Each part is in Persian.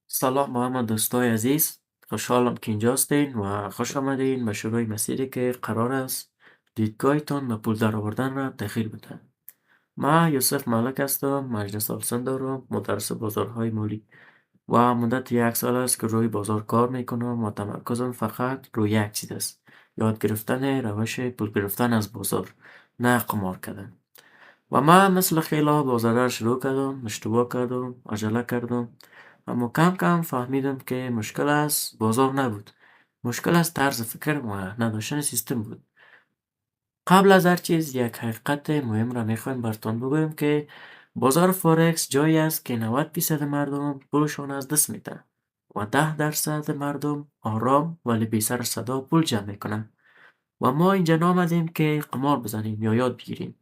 سلام به همه دوستای عزیز. خوشحالم که اینجا هستین و خوش آمدین به شروع مسیری که قرار است دیدگاهتان به پول در آوردن را تغییر بده. من یوسف ملک هستم، 18 سال سن دارم، مدرس بازارهای مالی و مدت 1 سال است که روی بازار کار میکنم و تمرکزم فقط روی یک چیز است: یاد گرفتن روش پول گرفتن از بازار، نه قمار کردن. و من مثل خیلی بازار شروع کردم، اشتباه کردم، عجله کردم، اما کم کم فهمیدم که مشکل از بازار نبود. مشکل از طرز فکر و نداشتن سیستم بود. قبل از هر چیز یک حقیقت مهم را میخوایم براتون بگویم که بازار فورکس جایی است که 90% مردم پولشون از دست میدن و 10% مردم آرام ولی بی سر صدا پول جمع میکنن. و ما اینجا نامدیم که قمار بزنیم یا یاد بگیریم.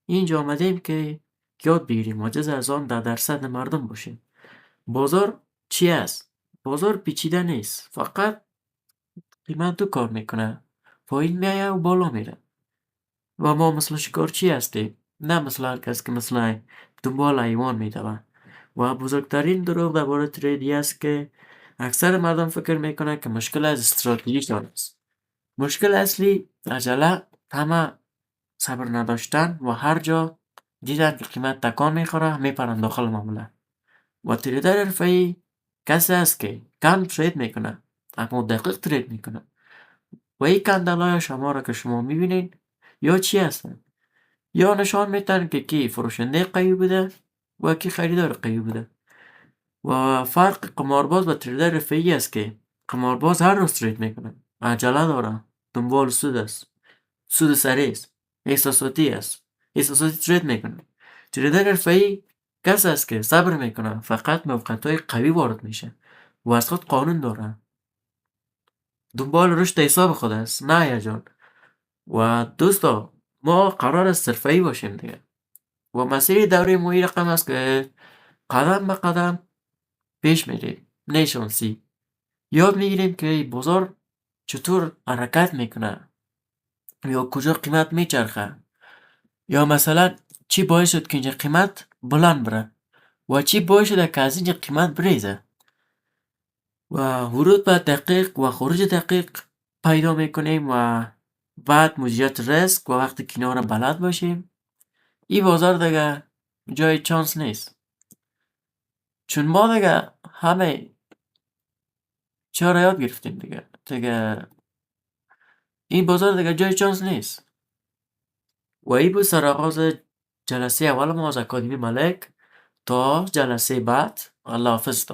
اینجا آمدیم که یاد بگیریم و جز از آن 10% مردم باشیم. بازار چی است؟ بازار پیچیده نیست، فقط قیمت دو کار میکنه: پایین میایه و بالا میره. و ما مثل شکارچی هستیم، نه مثل هر کس که مثل دنبال حیوان میدوه. و بزرگترین دروغ درباره تریدی است که اکثر مردم فکر میکنه که مشکل از استراتژیشان است. مشکل اصلی عجله، همه صبر نداشتن و هر جا دیدن که قیمت تکان میخوره میپرن داخل معامله. و تریدر حرفه‌ای کسی است که کم ترید میکنه اما دقیق ترید میکنه. و این کندلای شما را که شما میبینید یا چی هستن؟ یا نشان میتن که کی فروشنده قوی بوده و کی خریدار قوی بوده. و فرق قمارباز و تریدر حرفه‌ای است که قمارباز هر روز ترید میکنه، عجله داره، دنبال سود است، سود سریع است، احساساتی است، احساساتی ترید میکنه. تریدر حرفه‌ای کسی است که صبر میکنه، فقط موقعیت‌های قوی وارد میشه و از خود قانون داره، دنبال رشد حساب خود است، نه هیجان. و دوستا، ما قرار است حرفه‌ای باشیم دیگه. و مسیر دوره ما این رقم است که قدم به قدم پیش میریم، نه شانسی. یاد میگیریم که بازار چطور حرکت میکنه یا کجا قیمت میچرخه، یا مثلا چی باعث شد که اینجا قیمت بلند بره و چی باعث شده که از اینجا قیمت بریزه. و ورود به دقیق و خروج دقیق پیدا میکنیم و بعد مدیریت ریسک و وقتی کنار بلد باشیم. این بازار دیگه جای چانس نیست، چون ما دیگه همه چهار یاد گرفتیم دیگه این بازار دیگه جای چانس نیست. و این بود سرآغاز جلسه اول ما از اکادمی ملک. تا جلسه بعد، الله حافظ.